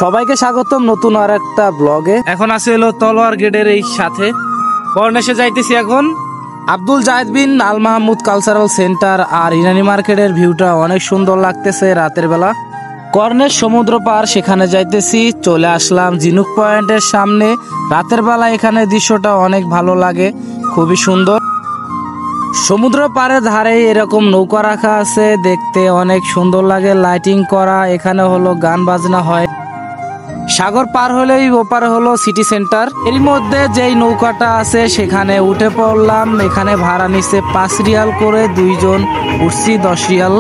সবাইকে স্বাগতম নতুন আর একটা ব্লগে। এখন আছে হলো তলোয়ার গেটের এই সাথে কর্নেশে যাইতেছি। এখন আব্দুল জায়েদ বিন আল মাহমুদ কালচারাল সেন্টার আর ইরানি মার্কেটের ভিউটা অনেক সুন্দর লাগতেছে রাতের বেলা। কর্নেশ সমুদ্র পার সেখানে যাইতেছি, চলে আসলাম জিনুক পয়েন্টের সামনে। রাতের বেলা এখানে দৃশ্যটা অনেক ভালো লাগে, খুবই সুন্দর। সমুদ্র পাড়ের ধারে এরকম নৌকা রাখা আছে, দেখতে অনেক সুন্দর লাগে, লাইটিং করা। এখানে হলো গান বাজনা হয়। সাগর পার হলেই ওপারে হলো সিটি সেন্টার। এর মধ্যে যেই নৌকাটা আছে সেখানে উঠে পড়লাম। এখানে ভাড়া নিচ্ছে 5 রিয়াল করে, 2 জন উঠছি 10 রিয়াল।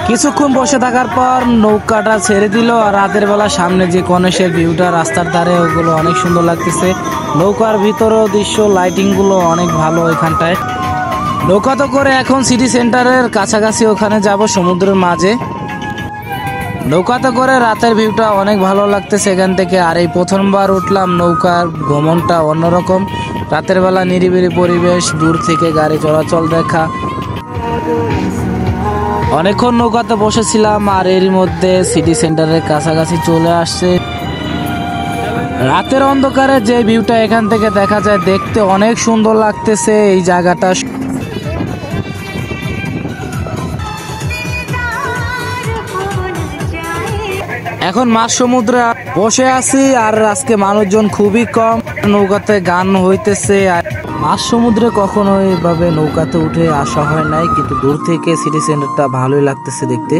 কিছুক্ষণ বসে থাকার পর নৌকাটা ছেড়ে দিল। আর রাতের বেলা সামনে যে কর্নেশের ভিউটা রাস্তার ধারে, ওগুলো অনেক সুন্দর লাগতেছে। নৌকার ভিতরেও দৃশ্য, লাইটিং গুলো অনেক ভালো এখানটায়। নৌকাতে করে এখন সিটি সেন্টারের কাছাকাছি ওখানে যাব সমুদ্রের মাঝে। নৌকাতে করে রাতের ভিউটা অনেক ভালো লাগতেছে এখান থেকে। আর এই প্রথমবার উঠলাম, নৌকার ভ্রমণটা অন্যরকম। রাতের বেলা নিরিবিলি পরিবেশ, দূর থেকে গাড়ি চলাচল দেখা। অনেকক্ষণ নৌকাতে বসেছিলাম আর এর মধ্যে সিটি সেন্টারের কাছাকাছি চলে আসছে। রাতের অন্ধকারে যে ভিউটা এখান থেকে দেখা যায়, দেখতে অনেক সুন্দর লাগতেছে এই জায়গাটা। এখন মাঝ সমুদ্রে বসে আছি আর আজকে মানুষজন খুবই কম। নৌকাতে গান হইতেছে। আর মাঝ সমুদ্রে কখনো এইভাবে নৌকাতে উঠে আসা হয় নাই, কিন্তু দূর থেকে সিটি সেন্টারটা ভালোই লাগতেছে দেখতে।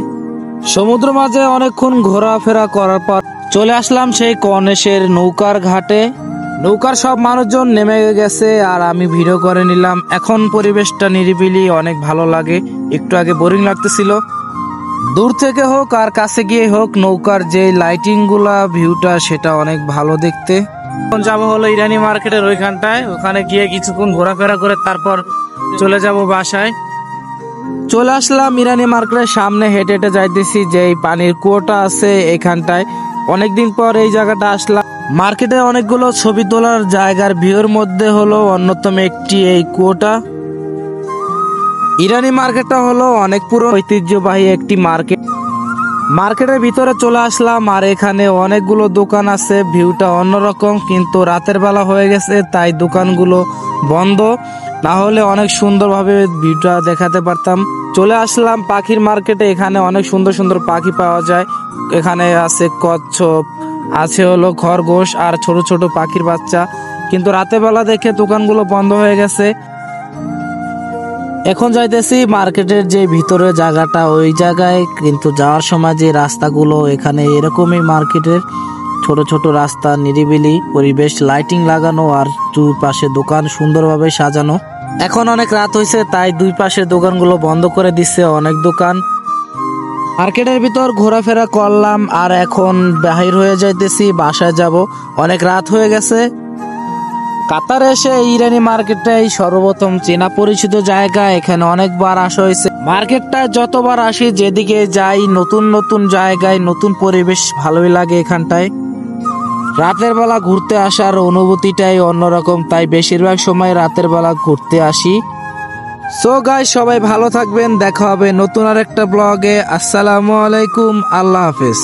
সমুদ্র মাঝে অনেকক্ষণ ঘোরাফেরা করার পর চলে আসলাম সেই কর্নেশের নৌকার ঘাটে। নৌকার সব মানুষজন নেমে গেছে আর আমি ভিডিও করে নিলাম। এখন পরিবেশটা নিরিবিলি, অনেক ভালো লাগে। একটু আগে বোরিং লাগতেছিল। দূর থেকে হোক আর কাছে গিয়ে হোক, নৌকার যে লাইটিং গুলা, ভিউটা সেটা অনেক ভালো দেখতে। এখন যাবো হলো ইরানি মার্কেটের ওইখানটায়। ওখানে গিয়ে কিছুক্ষণ ঘোরাফেরা করে তারপর চলে যাব বাসায়। চলে আসলাম ইরানি মার্কেটের সামনে, হেঁটে হেঁটে যাইতেছি। যে পানির কুয়োটা আছে এখানটায়, অনেকদিন পর এই জায়গাটা আসলাম। মার্কেটে অনেকগুলো ছবি তোলার জায়গার ভিউর মধ্যে হলো অন্যতম একটি এই কুয়োটা। ইরানি মার্কেটটা হলো অনেক পুরনো ঐতিহ্যবাহী একটি মার্কেট। মার্কেটের ভিতরে চলে আসলাম আর এখানে অনেকগুলো দোকান আছে। ভিউটা অন্যরকম, কিন্তু রাতের বেলা হয়ে গেছে তাই দোকানগুলো বন্ধ, না হলে অনেক সুন্দরভাবে ভিউটা দেখাতে পারতাম। চলে আসলাম পাখির মার্কেটে। এখানে অনেক সুন্দর সুন্দর পাখি পাওয়া যায়। এখানে আছে কচ্ছপ, আছে হলো খরগোশ আর ছোট ছোট পাখির বাচ্চা, কিন্তু রাতের বেলা দেখে দোকানগুলো বন্ধ হয়ে গেছে। এখন যাইতেছি মার্কেটের যে ভিতরে জায়গাটা, ওই জায়গায়। কিন্তু যাওয়ার সময় যে রাস্তাগুলো, এখানে এরকমই মার্কেটের ছোট ছোট রাস্তা, নিরিবিলি পরিবেশ, লাইটিং লাগানো আর দুই পাশে দোকান সুন্দরভাবে সাজানো। এখন অনেক রাত হয়েছে তাই দুই পাশে দোকানগুলো বন্ধ করে দিচ্ছে অনেক দোকান। মার্কেটের ভিতর ঘোরাফেরা করলাম আর এখন বাহির হয়ে যাইতেছি, বাসায় যাব। অনেক রাত হয়ে গেছে। কাতারে এসে ইরানি মার্কেটটাই সর্বপ্রথম চেনা পরিচিত জায়গা। এখানে অনেকবার আসা হয়েছে। মার্কেটটা যতবার আসি, যেদিকে যাই, নতুন নতুন জায়গায়, নতুন পরিবেশ, ভালোই লাগে এখানটায়। রাতের বেলা ঘুরতে আসার অনুভূতিটাই অন্যরকম, তাই বেশিরভাগ সময় রাতের বেলা ঘুরতে আসি। সো গাইস, সবাই ভালো থাকবেন, দেখা হবে নতুন আর একটা ব্লগে। আসসালামু আলাইকুম, আল্লাহ হাফেজ।